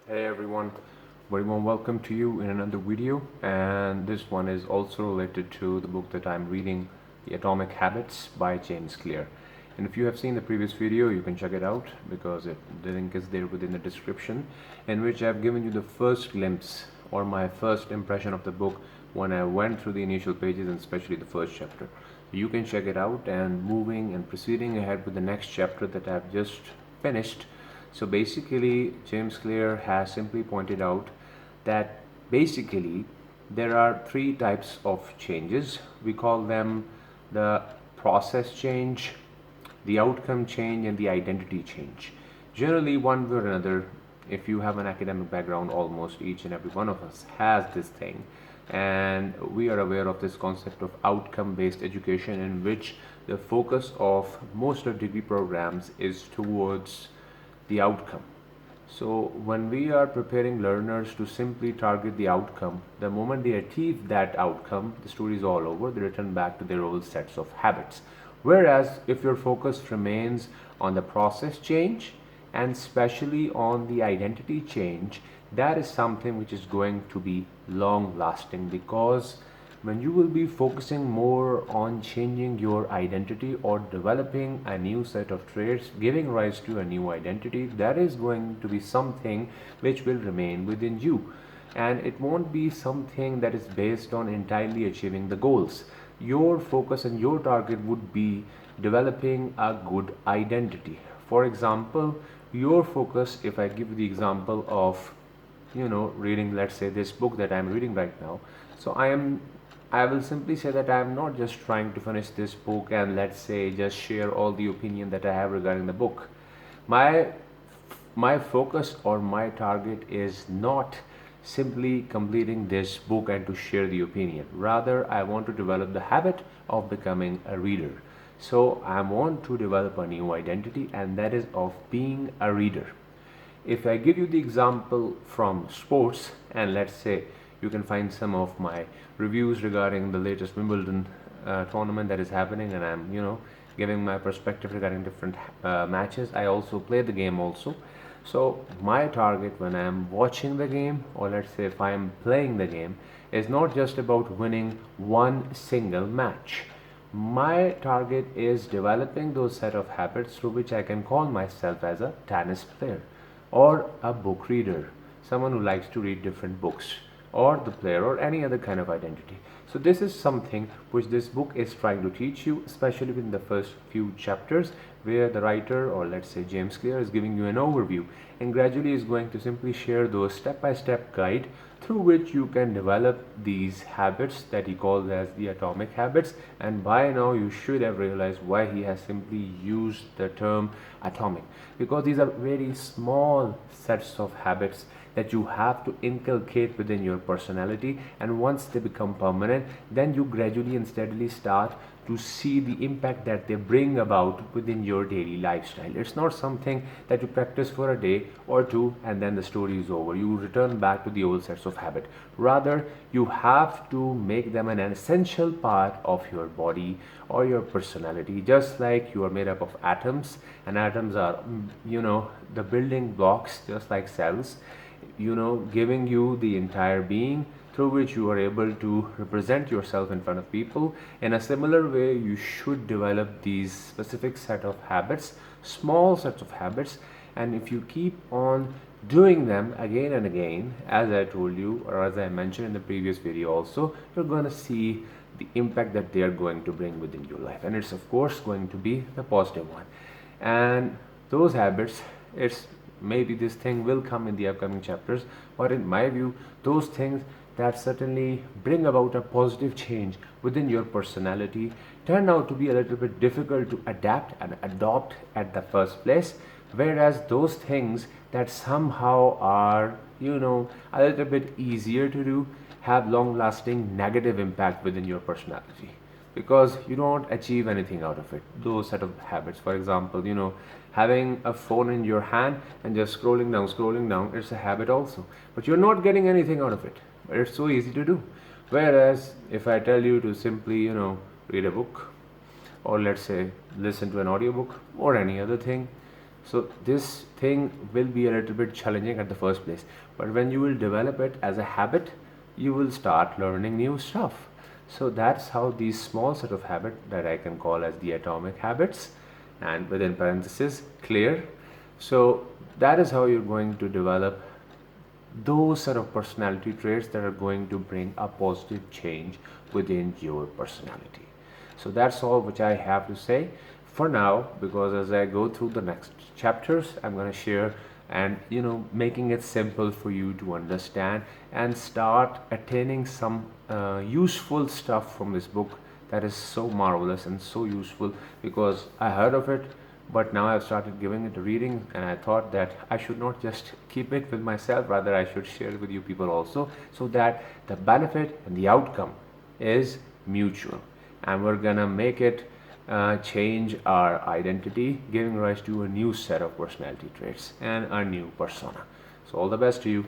Hey everyone, very warm welcome to you in another video, and this one is also related to the book that I'm reading, The Atomic Habits by James Clear. And if you have seen the previous video, you can check it out because the link is there within the description, in which I've given you the first glimpse or my first impression of the book when I went through the initial pages and especially the first chapter. You can check it out and moving and proceeding ahead with the next chapter that I've just finished. So basically, James Clear has simply pointed out that basically there are three types of changes. We call them the process change, the outcome change, and the identity change. Generally, one way or another, if you have an academic background, almost each and every one of us has this thing. And we are aware of this concept of outcome based education, in which the focus of most of degree programs is towards the outcome. So when we are preparing learners to simply target the outcome, the moment they achieve that outcome, the story is all over. They return back to their old sets of habits. Whereas if your focus remains on the process change and especially on the identity change, that is something which is going to be long lasting, because when you will be focusing more on changing your identity or developing a new set of traits, giving rise to a new identity, that is going to be something which will remain within you. And it won't be something that is based on entirely achieving the goals. Your focus and your target would be developing a good identity. For example, your focus, if I give you the example of reading, let's say, this book that I'm reading right now. So I will simply say that I am not just trying to finish this book and, let's say, just share all the opinion that I have regarding the book. My focus or my target is not simply completing this book and to share the opinion. Rather, I want to develop the habit of becoming a reader. So I want to develop a new identity, and that is of being a reader. If I give you the example from sports, and let's say you can find some of my reviews regarding the latest Wimbledon tournament that is happening, and I'm giving my perspective regarding different matches. I also play the game also. So my target when I'm watching the game, or let's say if I'm playing the game, is not just about winning one single match. My target is developing those set of habits through which I can call myself as a tennis player, or a book reader, someone who likes to read different books, or the player, or any other kind of identity. So this is something which this book is trying to teach you, especially in the first few chapters, where the writer, or let's say James Clear, is giving you an overview and gradually is going to simply share those step-by-step guide through which you can develop these habits that he calls as the atomic habits. And by now you should have realized why he has simply used the term atomic, because these are very small sets of habits that you have to inculcate within your personality, and once they become permanent, then you gradually and steadily start to see the impact that they bring about within your daily lifestyle. It's not something that you practice for a day or two and then the story is over. You return back to the old sets of habit. Rather, you have to make them an essential part of your body or your personality, just like you are made up of atoms, and atoms are the building blocks, just like cells, giving you the entire being through which you are able to represent yourself in front of people. In a similar way, you should develop these specific set of habits, small sets of habits, and if you keep on doing them again and again, as I told you, or as I mentioned in the previous video also, you're going to see the impact that they are going to bring within your life, and it's of course going to be the positive one. And those habits, it's maybe this thing will come in the upcoming chapters, but in my view, those things that certainly bring about a positive change within your personality turn out to be a little bit difficult to adapt and adopt at the first place, whereas those things that somehow are a little bit easier to do have long lasting negative impact within your personality, because you don't achieve anything out of it. Those set of habits, for example, having a phone in your hand and just scrolling down, it's a habit also, but you're not getting anything out of it, but it's so easy to do. Whereas if I tell you to simply read a book, or let's say listen to an audiobook or any other thing, So this thing will be a little bit challenging at the first place, but when you will develop it as a habit, you will start learning new stuff. So that's how these small set of habits that I can call as the atomic habits, and within parenthesis clear. So that is how you're going to develop those set of personality traits that are going to bring a positive change within your personality. So that's all which I have to say for now, because as I go through the next chapters, I'm going to share and making it simple for you to understand and start attaining some useful stuff from this book that is so marvelous and so useful, because I heard of it, but now I've started giving it a reading, and I thought that I should not just keep it with myself, rather I should share it with you people also, so that the benefit and the outcome is mutual, and we're gonna make it change our identity, giving rise to a new set of personality traits and a new persona. So all the best to you.